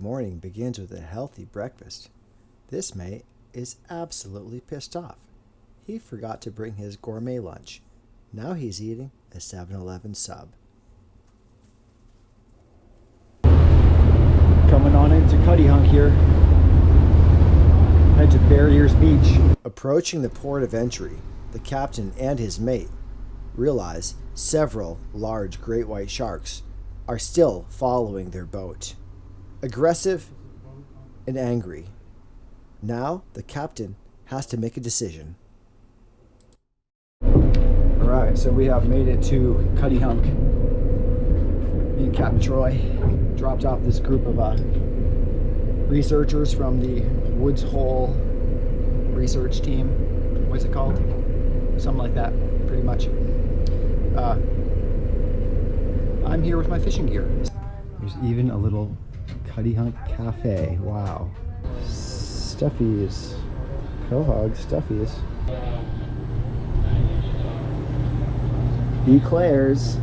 morning begins with a healthy breakfast. This mate is absolutely pissed off. He forgot to bring his gourmet lunch. Now he's eating a 7-Eleven sub. Coming on into CuttyHunk here. Head to Barriers Beach. Approaching the port of entry, the captain and his mate realize several large great white sharks are still following their boat. Aggressive and angry. Now the captain has to make a decision. Alright, so we have made it to CuttyHunk. Me and Captain Troy dropped off this group of researchers from the Woods Hole research team. What's it called? Something like that, pretty much. I'm here with my fishing gear. There's even a little CuttyHunk cafe. Wow. Stuffies. Quahog stuffies. Eclairs.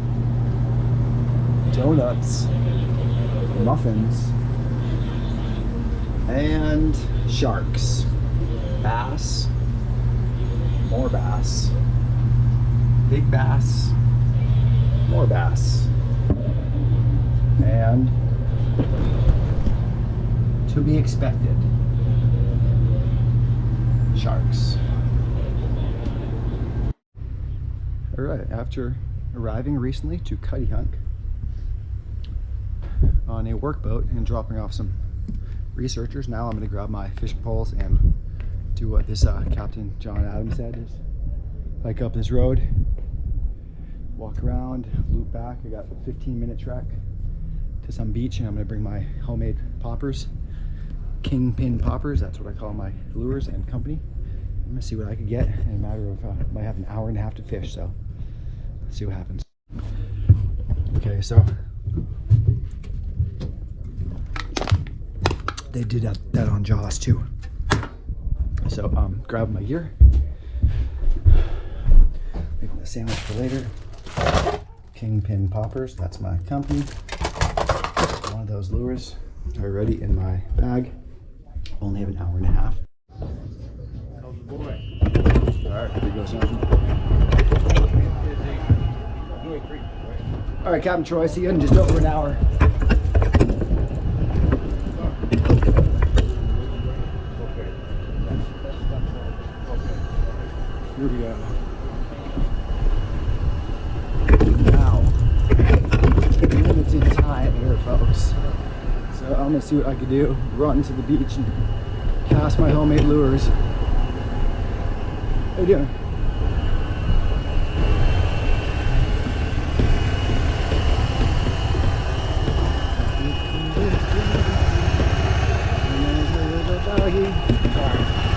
Donuts. Muffins. And sharks. Bass. More bass. Big bass. More bass. And to be expected, sharks. Alright, after arriving recently to CuttyHunk on a workboat and dropping off some researchers, now I'm going to grab my fishing poles and do what this Captain John Adams said, is hike up this road, walk around, loop back. I got a 15-minute trek to some beach, and I'm going to bring my homemade poppers, kingpin poppers, that's what I call my lures and company. I'm going to see what I could get in a matter of, might have an hour and a half to fish, so let's see what happens. Okay, so they did that on Jaws too. So grab my gear, making a sandwich for later. Kingpin poppers, that's my company. One of those lures already in my bag. Only have an hour and a half. Alright, here goes nothing. Alright, Captain Troy, see you in just over an hour. Here we go. Now, limited time here, folks. So I'm gonna see what I can do. Run to the beach and cast my homemade lures. How you doing?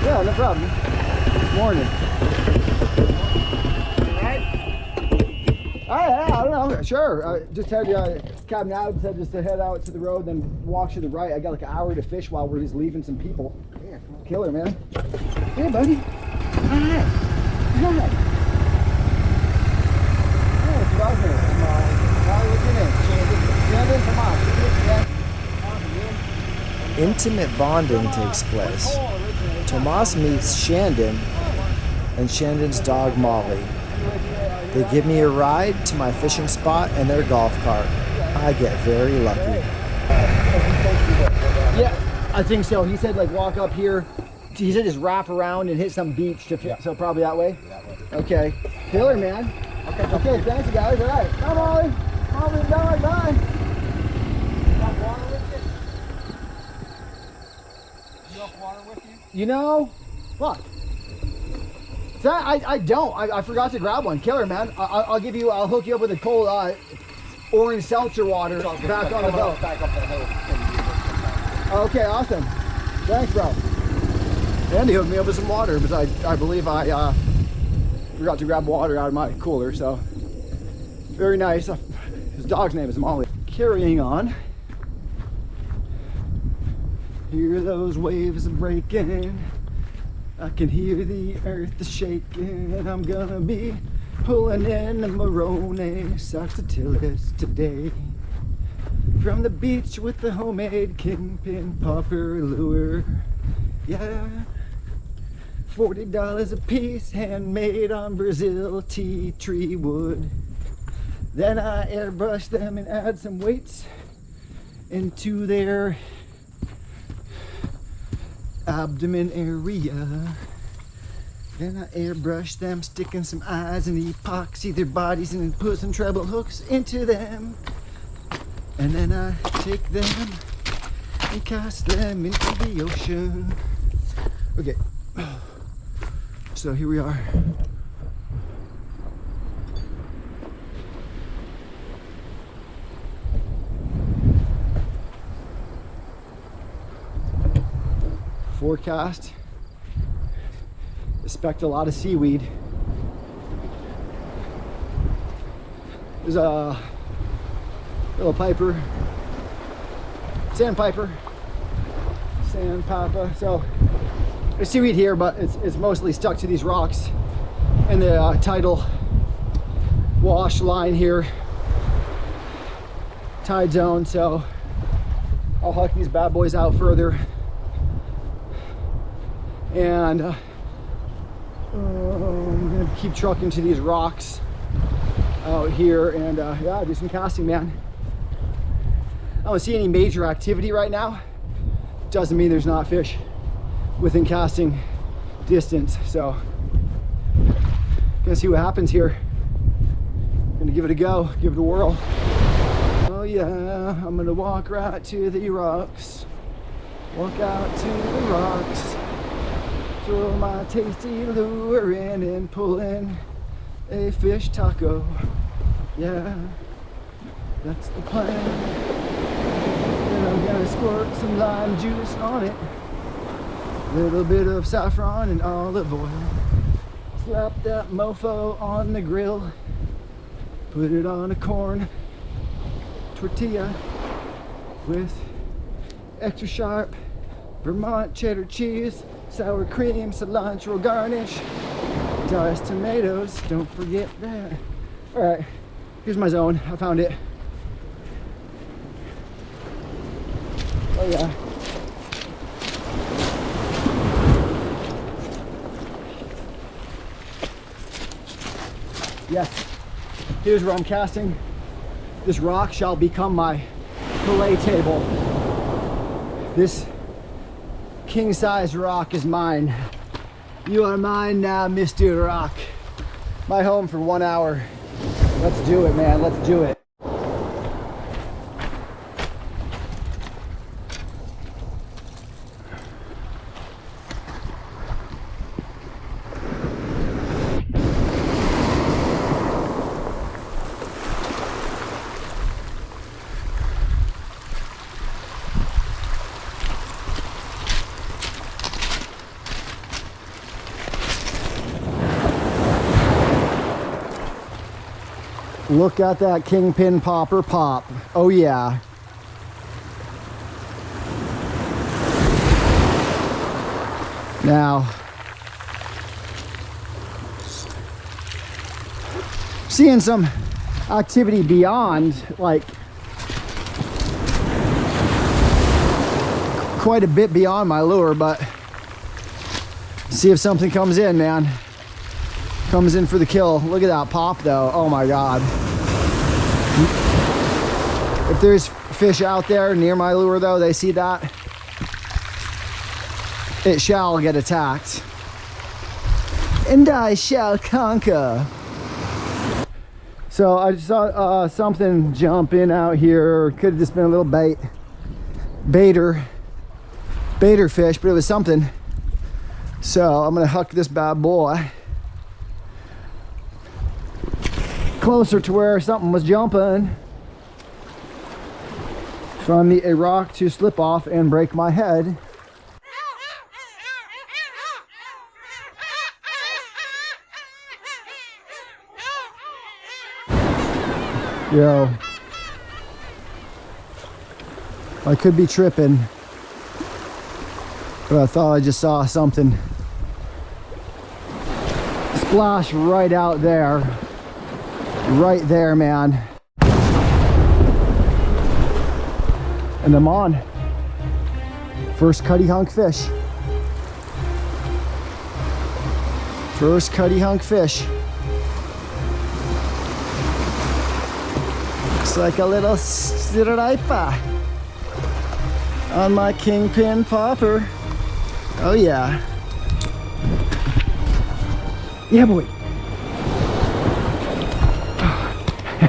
Yeah, no problem. Morning. I don't know. Sure. Just had Captain Adams said just to head out to the road, then walk to the right. I got like an hour to fish while we're just leaving some people. Yeah, killer, man. Hey, buddy. Hi. Hi. Oh, it's about here. Intimate bonding takes place. Tomas meets Shandon and Shandon's dog Molly. They give me a ride to my fishing spot and their golf cart. I get very lucky. Yeah, I think so. He said like walk up here. He said just wrap around and hit some beach to fit. So probably that way? Okay. Killer, man. Okay, thanks you guys. All right. Bye, Molly. Molly, bye, bye. Got water with you? You have water with you? You know, fuck. So I don't. I forgot to grab one. Killer, man. I'll hook you up with a cold orange seltzer water back on the boat. Back up the hill. Okay, awesome. Thanks, bro. And he hooked me up with some water, but I believe I forgot to grab water out of my cooler, so very nice. His dog's name is Molly. Carrying on. Hear those waves breaking. I can hear the earth shaking, and I'm gonna be pulling in the Maroni Saxatilis today. from the beach with the homemade kingpin popper lure. Yeah, $40 a piece, handmade on Brazil tea tree wood. Then I airbrush them and add some weights into their abdomen area. Then I airbrush them, sticking some eyes and epoxy their bodies and then put some treble hooks into them. And then I take them and cast them into the ocean. Okay, so here we are. Forecast. Expect a lot of seaweed. There's a little piper, sandpiper, sandpiper. So there's seaweed here, but it's mostly stuck to these rocks in the tidal wash line here, tide zone. So I'll huck these bad boys out further, and I'm gonna keep trucking to these rocks out here and yeah, do some casting, man. I don't see any major activity right now. Doesn't mean there's not fish within casting distance. So gonna see what happens here. Gonna give it a go, give it a whirl. Oh yeah, I'm gonna walk right to the rocks. Walk out to the rocks. Throw my tasty lure in and pull in a fish taco. Yeah, that's the plan. Then I'm gonna squirt some lime juice on it. Little bit of saffron and olive oil. Slap that mofo on the grill. Put it on a corn tortilla with extra sharp Vermont cheddar cheese, sour cream, cilantro garnish, diced tomatoes, don't forget that. All right, here's my zone. I found it. Oh yeah. Yes, here's where I'm casting. This rock shall become my fillet table. This king-size rock is mine. You are mine now, Mr. Rock. My home for 1 hour. Let's do it, man. Let's do it. Look at that kingpin popper pop. Oh yeah. Now, seeing some activity beyond, like quite a bit beyond my lure, but see if something comes in, man. Comes in for the kill. Look at that pop though. Oh my God. If there's fish out there near my lure though, they see that, it shall get attacked. And I shall conquer. So I just saw something jumping out here. Could have just been a little baiter fish, but it was something. So I'm gonna huck this bad boy closer to where something was jumping from a rock to slip off and break my head. Yo, I could be tripping, but I thought I just saw something splash right out there. Right there, man. And I'm on. First CuttyHunk fish. First CuttyHunk fish. Looks like a little striper on my kingpin popper. Oh yeah. Yeah, boy.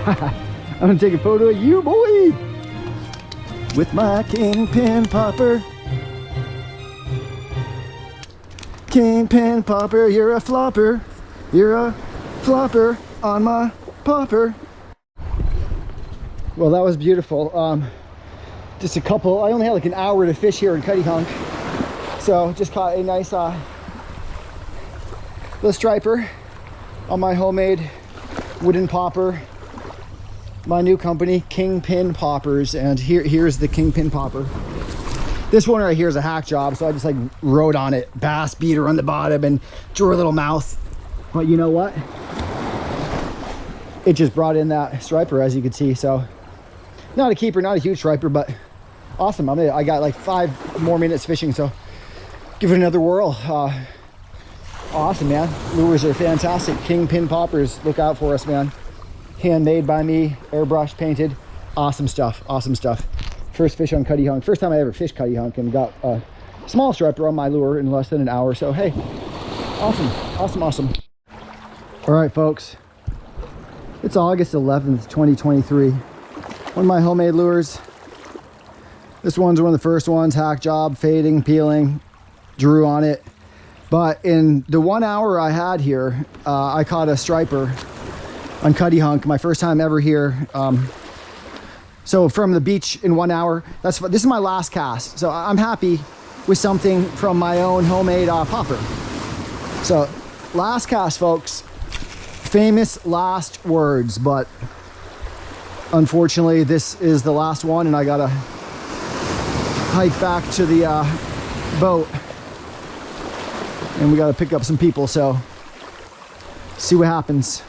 I'm gonna take a photo of you, boy, with my kingpin popper. Kingpin popper, you're a flopper. You're a flopper on my popper. Well, that was beautiful. Just a couple, I only had like an hour to fish here in CuttyHunk. So just caught a nice little striper on my homemade wooden popper. My new company, Kingpin Poppers, and here's the Kingpin Popper. This one right here is a hack job, so I just like rode on it, bass beater on the bottom and drew a little mouth. But you know what? It just brought in that striper, as you can see. So not a keeper, not a huge striper, but awesome. I got like 5 more minutes fishing, so give it another whirl. Awesome, man. Lures are fantastic. Kingpin Poppers, look out for us, man. Handmade by me, airbrush painted. Awesome stuff, awesome stuff. First fish on CuttyHunk. First time I ever fished CuttyHunk, and got a small striper on my lure in less than an hour. So hey, awesome, awesome, awesome. All right, folks. It's August 11th, 2023. One of my homemade lures. This one's one of the first ones, hack job, fading, peeling, drew on it. But in the 1 hour I had here, I caught a striper on CuttyHunk, my first time ever here. So from the beach in 1 hour, this is my last cast. So I'm happy with something from my own homemade popper. So last cast, folks. Famous last words, but unfortunately this is the last one, and I gotta hike back to the boat, and we gotta pick up some people. So see what happens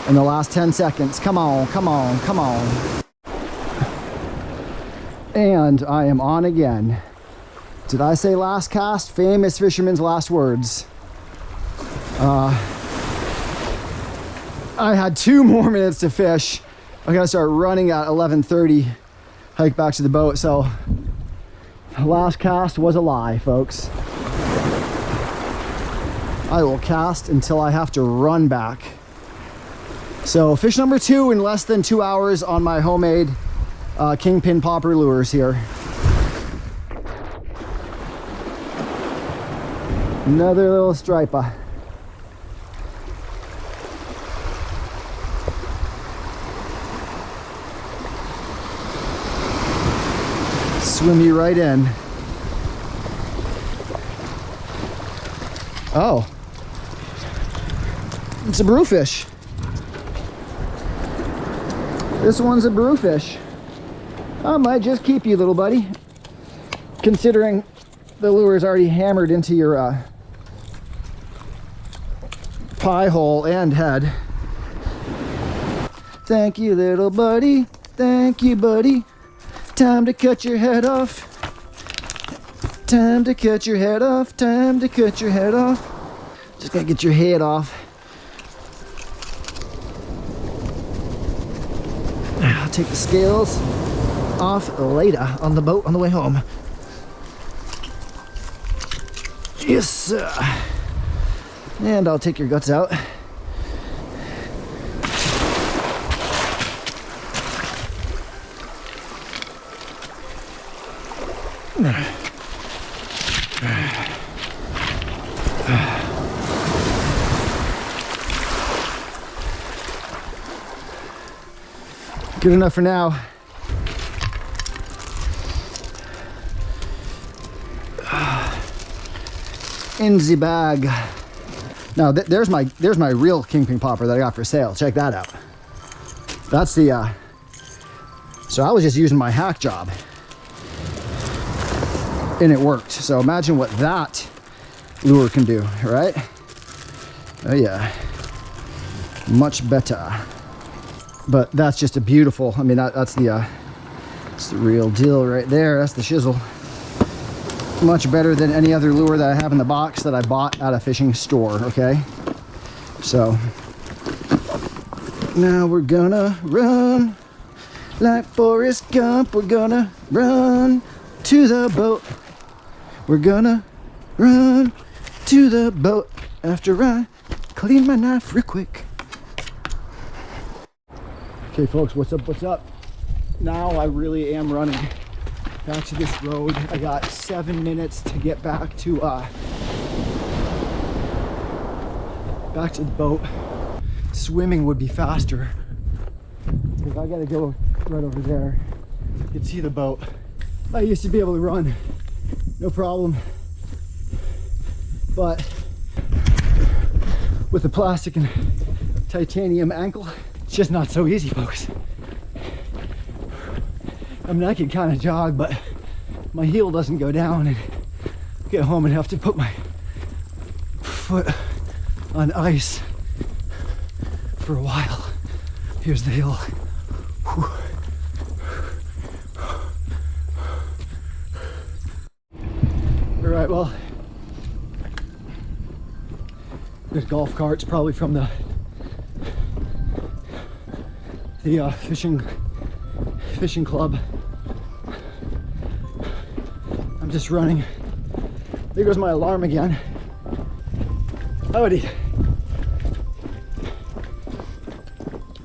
in the last 10 seconds. Come on, come on, come on. And I am on again. Did I say last cast? Famous fisherman's last words. I had 2 more minutes to fish. I gotta start running at 11:30, hike back to the boat. So last cast was a lie, folks. I will cast until I have to run back. So fish number 2 in less than 2 hours on my homemade Kingpin Popper lures here. Another little striper. Swim you right in. Oh, it's a brewfish. This one's a brewfish. I might just keep you, little buddy, considering the lure is already hammered into your pie hole and head. Thank you, little buddy. Thank you, buddy. Time to cut your head off. Time to cut your head off. Time to cut your head off. Just gotta get your head off. I'll take the scales off later on the boat on the way home. Yes, sir. And I'll take your guts out. Good enough for now. In the bag. Now there's my real Kingpin Popper that I got for sale. Check that out. That's the so I was just using my hack job and it worked. So imagine what that lure can do, right? Oh yeah, much better. But that's just a beautiful, I mean, that's the It's the real deal right there. That's the shizzle. Much better than any other lure that I have in the box that I bought at a fishing store, okay? So now we're gonna run like Forrest Gump. We're gonna run to the boat. We're gonna run to the boat after I clean my knife real quick. Okay folks, what's up, what's up? Now I really am running back to this road. I got 7 minutes to get back to the boat. Swimming would be faster because I gotta go right over there. You can see the boat. I used to be able to run, no problem. But with the plastic and titanium ankle, it's just not so easy, folks. I mean, I can kind of jog, but my heel doesn't go down, and get home and have to put my foot on ice for a while. Here's the hill. Whew. All right, well, there's golf carts probably from the fishing club. I'm just running. There goes my alarm again. Howdy.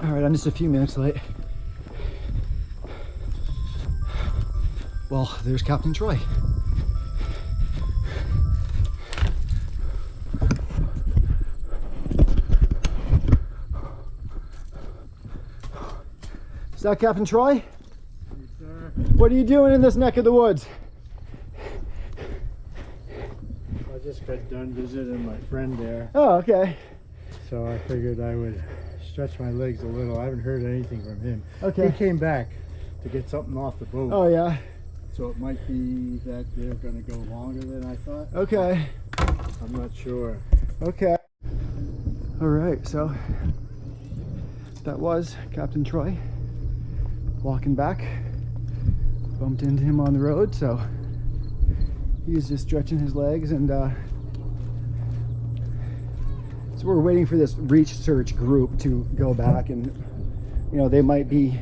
All right, I'm just a few minutes late. Well, there's Captain Troy. Is that Captain Troy? Yes, sir. What are you doing in this neck of the woods? I just got done visiting my friend there, Oh, okay. so I figured I would stretch my legs a little. I haven't heard anything from him. Okay. He came back to get something off the boat. Oh, yeah. So it might be that they're going to go longer than I thought. Okay. I'm not sure. Okay. All right, so that was Captain Troy walking back. Bumped into him on the road, so he's just stretching his legs, and so we're waiting for this research group to go back, and you know, they might be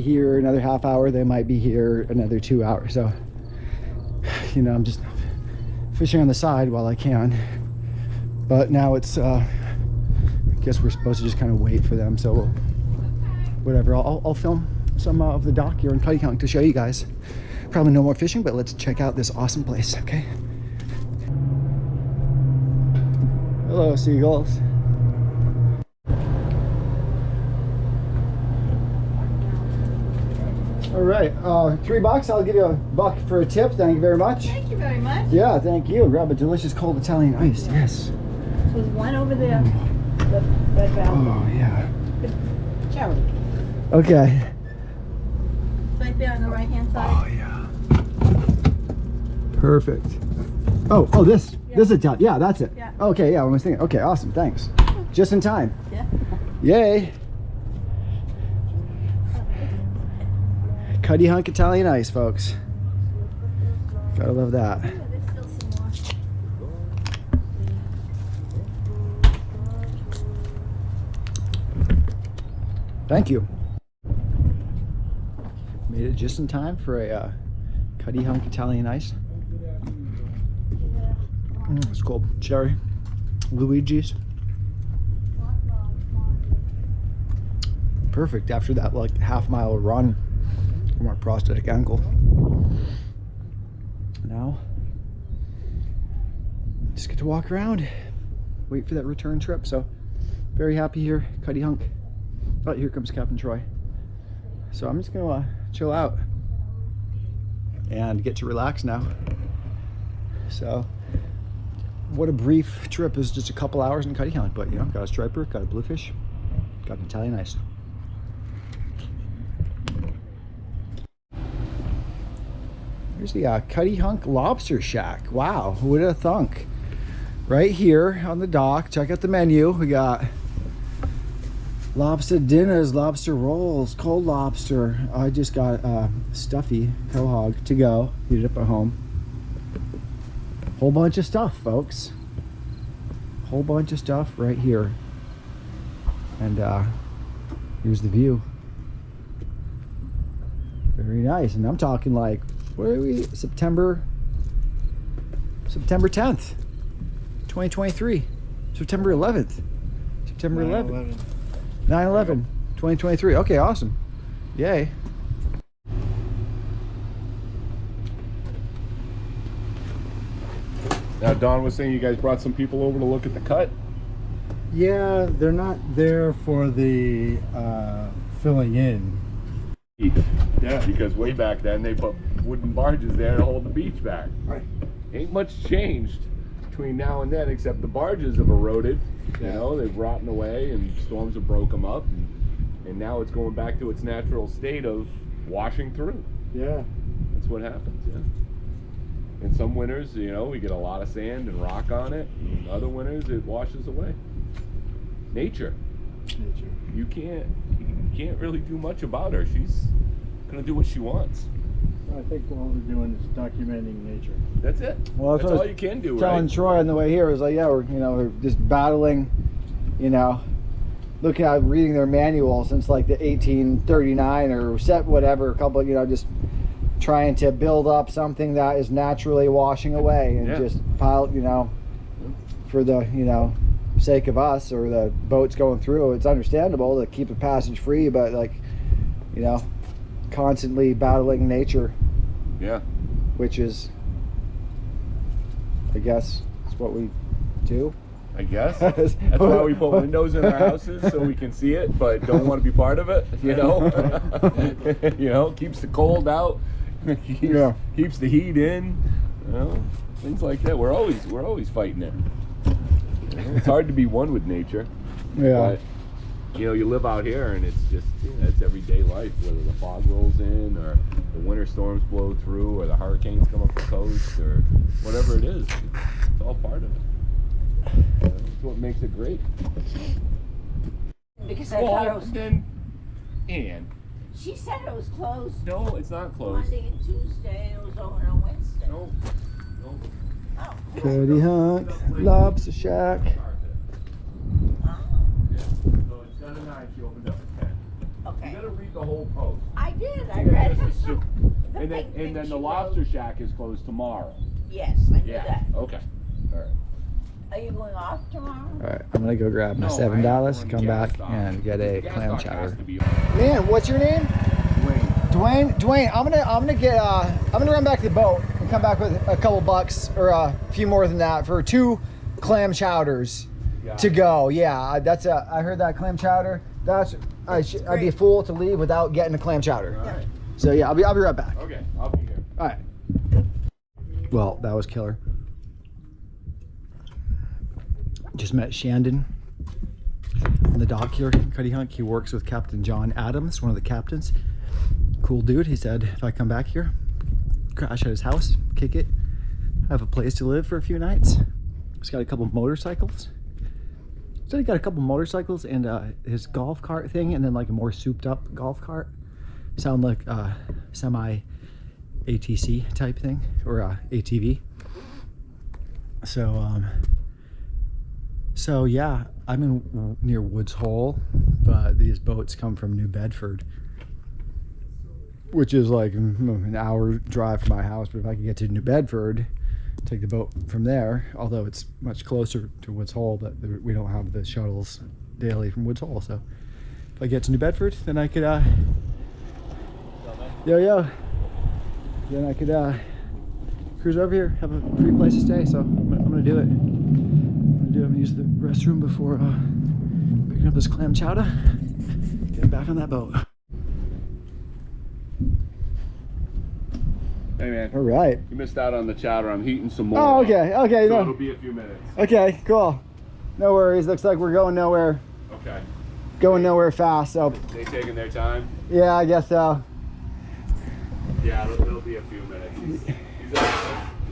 here another half hour, they might be here another 2 hours. So you know, I'm just fishing on the side while I can, but now it's I guess we're supposed to just kind of wait for them. So whatever, I'll film some of the dock here in CuttyHunk to show you guys. Probably no more fishing, but let's check out this awesome place, okay? Hello, seagulls. All right, $3. I'll give you $1 for a tip. Thank you very much. Thank you very much. Yeah, thank you. Grab a delicious cold Italian ice. Yes. There's one over there. The red valve. Oh yeah. Charity. Okay. It's right there on the right hand Oh side. yeah. Perfect. Oh, this. Yeah. This is Italian. Yeah, that's it. Yeah. Okay, yeah, I was thinking. Okay, awesome. Thanks. Just in time. Yeah. Yay. CuttyHunk Italian ice, folks. Gotta love that. There's still some more. Thank you. Made it just in time for a CuttyHunk Italian ice. It's cold. Cherry. Luigi's. Perfect after that like half-mile run from our prosthetic ankle. Now, just get to walk around, wait for that return trip. So, very happy here, CuttyHunk. Oh, here comes Captain Troy. So I'm just gonna chill out and get to relax now. So, what a brief trip. Is just a couple hours in CuttyHunk, but you know, got a striper, got a bluefish, got an Italian ice. Here's the CuttyHunk Lobster Shack. Wow, who would have thunk? Right here on the dock. Check out the menu. We got Lobster dinners, lobster rolls, cold lobster. I just got stuffy quahog to go. Heat it up at home. Whole bunch of stuff, folks. Whole bunch of stuff right here. And here's the view. Very nice. And I'm talking like, where are we? September 10th, 2023. September 11th. September 11th. 9/11, 2023. Okay, awesome. Yay. Now, Don was saying you guys brought some people over to look at the cut. Yeah, they're not there for the filling in. Yeah, because way back then they put wooden barges there to hold the beach back. Right. Ain't much changed between now and then, except the barges have eroded. You know, they've rotten away and storms have broke them up. And now it's going back to its natural state of washing through. Yeah. That's what happens, yeah. In some winters, you know, we get a lot of sand and rock on it. And other winters, it washes away. Nature. You can't really do much about her. She's gonna do what she wants. I think all we're doing is documenting nature. That's it. Well, that's all you can do, telling right? Troy on the way here was like, yeah, we're just battling, looking at reading their manual since like the 1839 or set whatever, a couple, just trying to build up something that is naturally washing away and just pile, for the, sake of us or the boats going through. It's understandable to keep the passage free, but like, constantly battling nature. Yeah. Which is, I guess, it's what we do. I guess. That's why we put windows in our houses so we can see it, but don't want to be part of it. Keeps the cold out, keeps the heat in. Things like that. We're always fighting it. It's hard to be one with nature. Yeah. But you live out here and it's just it's everyday life. Whether the fog rolls in or the winter storms blow through or the hurricanes come up the coast or whatever it is, it's all part of it. That's what makes it great. Because I thought it was. And She said it was closed no, it's not closed. Monday and Tuesday. It was open on Wednesday. No. Oh. CuttyHunk Lobster Shack. Yeah. So instead of 9, she opened up at 10. Okay. You gotta read the whole post. I did. I read it. And then the Lobster Shack is closed tomorrow. Yes, I knew that. Okay. All right. Are you going off tomorrow? All right, I'm gonna go grab my No, $7, I come back and get a Gas clam stock has chowder. to be- Man, what's your name? Dwayne, I'm gonna run back to the boat and come back with a couple bucks or a few more than that for 2 clam chowders to go. Yeah, I heard that clam chowder. I'd be a fool to leave without getting a clam chowder. All right. So yeah, I'll be right back. Okay, I'll be here. All right. Well, that was killer. Just met Shandon on the dock here, CuttyHunk. He works with Captain John Adams, one of the captains. Cool dude. He said if I come back here, crash at his house, kick it, have a place to live for a few nights. He's got a couple motorcycles. So he got a couple motorcycles and his golf cart thing, and then like a more souped up golf cart. Sound like semi ATC type thing or ATV. So yeah, I'm in near Woods Hole, but these boats come from New Bedford, which is like an hour drive from my house. But if I could get to New Bedford, take the boat from there, although it's much closer to Woods Hole, but we don't have the shuttles daily from Woods Hole. So if I get to New Bedford, then I could then I could cruise over here, have a free place to stay. So I'm gonna do it. I'm gonna use the restroom before picking up this clam chowder, get back on that boat. Hey man. All right. You missed out on the chowder. I'm heating some more. Oh, okay. Okay. So No. it'll be a few minutes. Okay. Cool. No worries. Looks like we're going nowhere. Okay. Going nowhere fast. So They taking their time? yeah, I guess so. Yeah, it'll be a few minutes.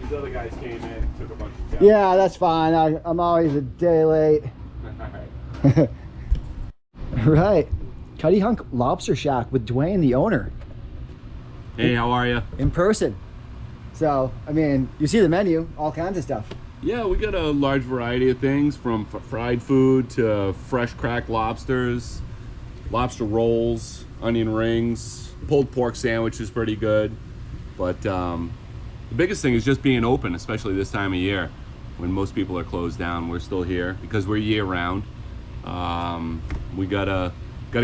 These other guys came in, took a bunch of chowder. Yeah, that's fine. I'm always a day late. Alright. Right. CuttyHunk Lobster Shack with Dwayne, the owner. Hey, how are you? In person. So, I mean, you see the menu, all kinds of stuff. Yeah, we got a large variety of things, from fried food to fresh cracked lobsters, lobster rolls, onion rings, pulled pork sandwich is pretty good. But the biggest thing is just being open, especially this time of year when most people are closed down. We're still here because we're year round. We gotta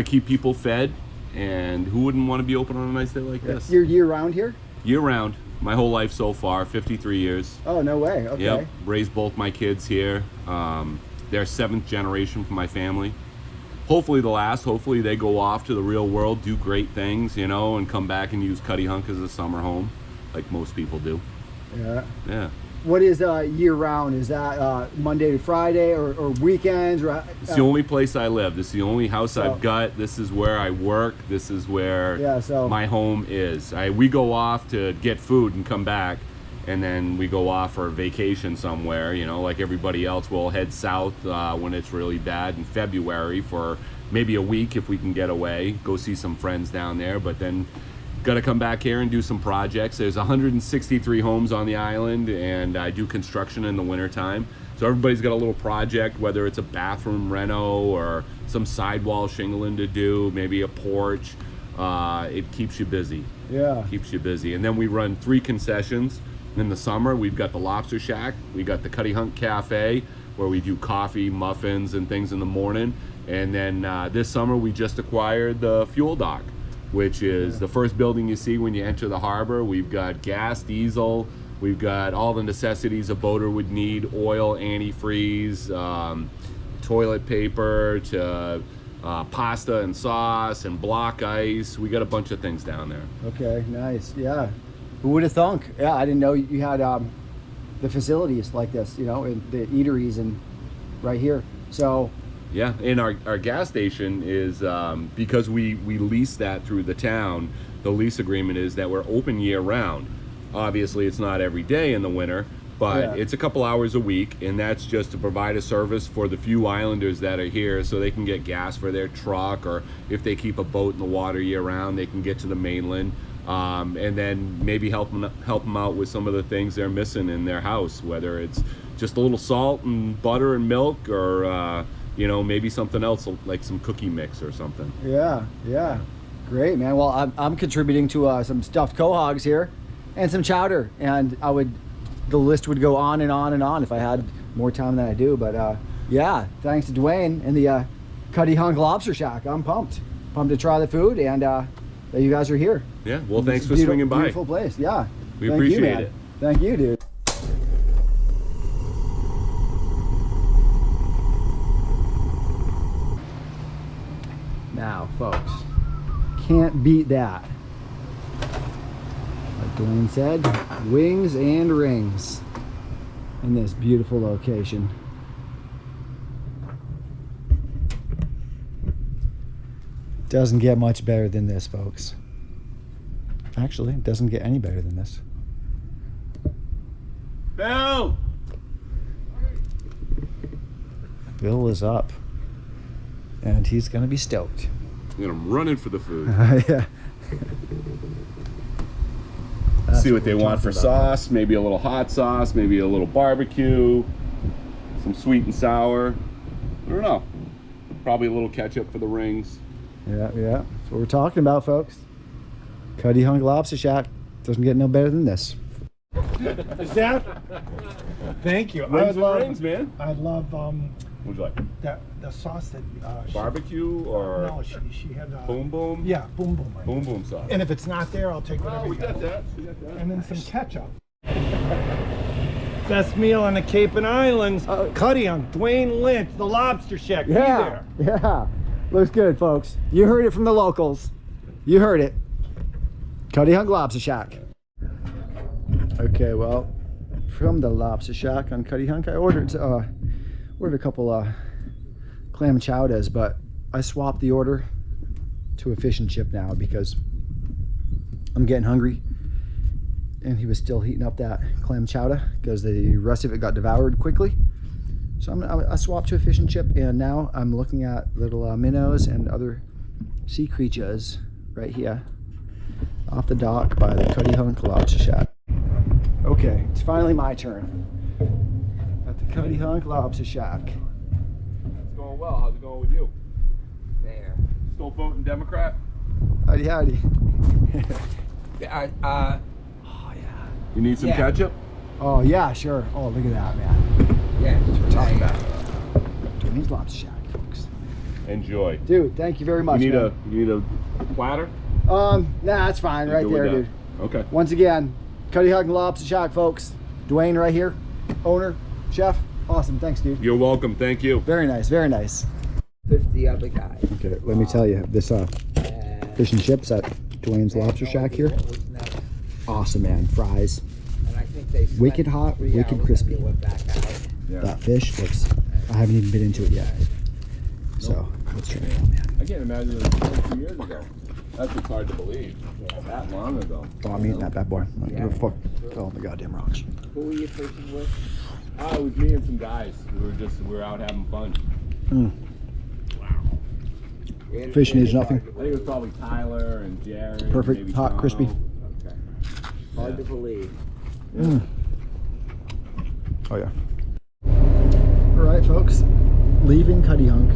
keep people fed, and who wouldn't want to be open on a nice day like this? You're year round here? Year round. My whole life so far, 53 years. Oh, no way. Okay. Yep, raised both my kids here. They're 7th generation from my family. Hopefully the last. Hopefully they go off to the real world, do great things, you know, and come back and use CuttyHunk as a summer home, like most people do. Yeah. Yeah. What is year round? Is that Monday to Friday or weekends? Or, It's the only place I live. This is the only house I've got. This is where I work. This is where my home is. We go off to get food and come back, and then we go off for a vacation somewhere, you know, like everybody else. We'll head south when it's really bad in February for maybe a week if we can get away, go see some friends down there, but then got to come back here and do some projects. There's 163 homes on the island, and I do construction in the wintertime. So everybody's got a little project, whether it's a bathroom reno or some sidewall shingling to do, maybe a porch. It keeps you busy. Yeah. Keeps you busy. And then we run 3 concessions. In the summer, we've got the Lobster Shack. We got the CuttyHunk Cafe, where we do coffee, muffins, and things in the morning. And then this summer, we just acquired the Fuel Dock, which is the first building you see when you enter the harbor. We've got gas, diesel, we've got all the necessities a boater would need: oil, antifreeze, toilet paper, to pasta and sauce and block ice. We got a bunch of things down there. Okay, nice. Yeah. Who would have thunk? Yeah, I didn't know you had the facilities like this, you know, and the eateries and right here. So yeah, and our gas station is, because we lease that through the town, the lease agreement is that we're open year round. Obviously it's not every day in the winter, but it's a couple hours a week, and that's just to provide a service for the few islanders that are here so they can get gas for their truck, or if they keep a boat in the water year round, they can get to the mainland. And then maybe help them out with some of the things they're missing in their house, whether it's just a little salt and butter and milk, or you know, maybe something else like some cookie mix or something. Yeah, great, man. Well, I'm contributing to some stuffed quahogs here and some chowder, and the list would go on and on and on if I had more time than I do. But yeah, thanks to Dwayne and the CuttyHunk Lobster Shack. I'm pumped to try the food, and that you guys are here. Yeah, well, thanks for swinging by. Beautiful place. Yeah, we appreciate it. Thank you, dude. Now, folks, can't beat that. Like Dwayne said, wings and rings in this beautiful location. Doesn't get much better than this, folks. Actually, it doesn't get any better than this. Bill! Bill is up, and he's gonna be stoked. I'm running for the food. Yeah. See what they want for sauce. Maybe a little hot sauce, maybe a little barbecue, some sweet and sour. I don't know. Probably a little ketchup for the rings. Yeah, that's what we're talking about, folks. CuttyHunk Lobster Shack. Doesn't get no better than this. Is that? Thank you. Rings and rings, man. I love What'd you like? the sauce that Barbecue or no, she had boom boom? Yeah, boom boom. Boom boom sauce. And if it's not there, I'll take whatever. Oh, we you got got. that. We got that. And then some ketchup. Best meal on the Cape and Islands. CuttyHunk, Dwayne Lynch, the Lobster Shack. Be there. Yeah. Looks good, folks. You heard it from the locals. You heard it. CuttyHunk Lobster Shack. Okay, well, from the Lobster Shack on CuttyHunk, I ordered a couple clam chowdas, but I swapped the order to a fish and chip now because I'm getting hungry. And he was still heating up that clam chowder because the rest of it got devoured quickly. So I swapped to a fish and chip, and now I'm looking at little minnows and other sea creatures right here off the dock by the CuttyHunk Lobster Shack. Okay, it's finally my turn at the CuttyHunk Lobster Shack. It's going well. How's it going with you? There. Still voting Democrat? Howdy, howdy. Oh yeah. You need some Yeah. ketchup? Oh yeah, sure. Oh, look at that, man. Yeah. That's what we're talking about. Dwayne's Lobster Shack, folks. Enjoy. Dude, thank you very much. You man. need a platter? Nah, that's fine. Right Good with there, that. dude. Okay. Once again, CuttyHunk Lobster Shack, folks. Dwayne right here, owner, chef. Awesome, thanks, dude. You're welcome. Thank you. Very nice, very nice. 50 other guys. Okay, let me tell you, this fish and chips at Dwayne's Lobster Shack here. Awesome, man. Fries. And I think they Wicked hot, 3 wicked hours crispy. and they went back out. Yeah. That fish looks, I haven't even been into it yet. So, let's try it out, man. I can't imagine it was 20 years ago. That's what's hard to believe. That long ago. Oh, I'm eating that bad boy. I don't give a fuck. Oh my goddamn rocks. Who were you fishing with? It was me and some guys. We were out having fun. Fish needs nothing. I think it was probably Tyler and Jared. Perfect, maybe hot, Toronto. crispy. Okay. Hard to believe. Oh yeah. All right, folks. Leaving CuttyHunk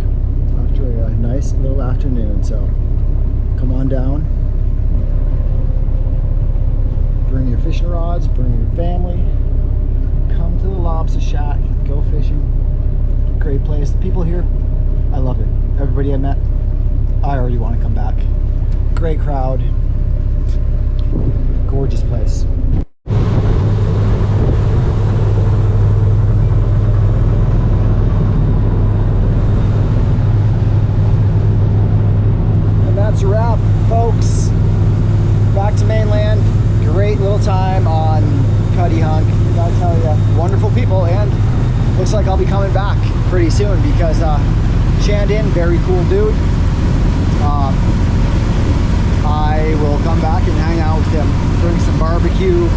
after a nice little afternoon. So come on down. Bring your fishing rods. Bring your family. Come to the Lobster Shack. Go fishing. Great place. The people here, I love it. Everybody I met, I already want to come back. Great crowd. Gorgeous place. And that's a wrap, folks. Back to mainland. Great little time on CuttyHunk. Gotta tell you, wonderful people, and looks like I'll be coming back pretty soon because Shandon, very cool dude. I will come back and hang out with him, bring some barbecue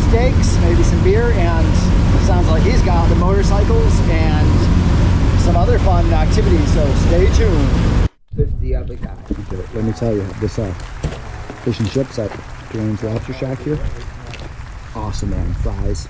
steaks, maybe some beer, and it sounds like he's got the motorcycles and some other fun activities, so stay tuned. 50 other guys. Okay, let me tell you, this fish and chips at Dwayne's Lobster Shack here. Awesome, man. Fries.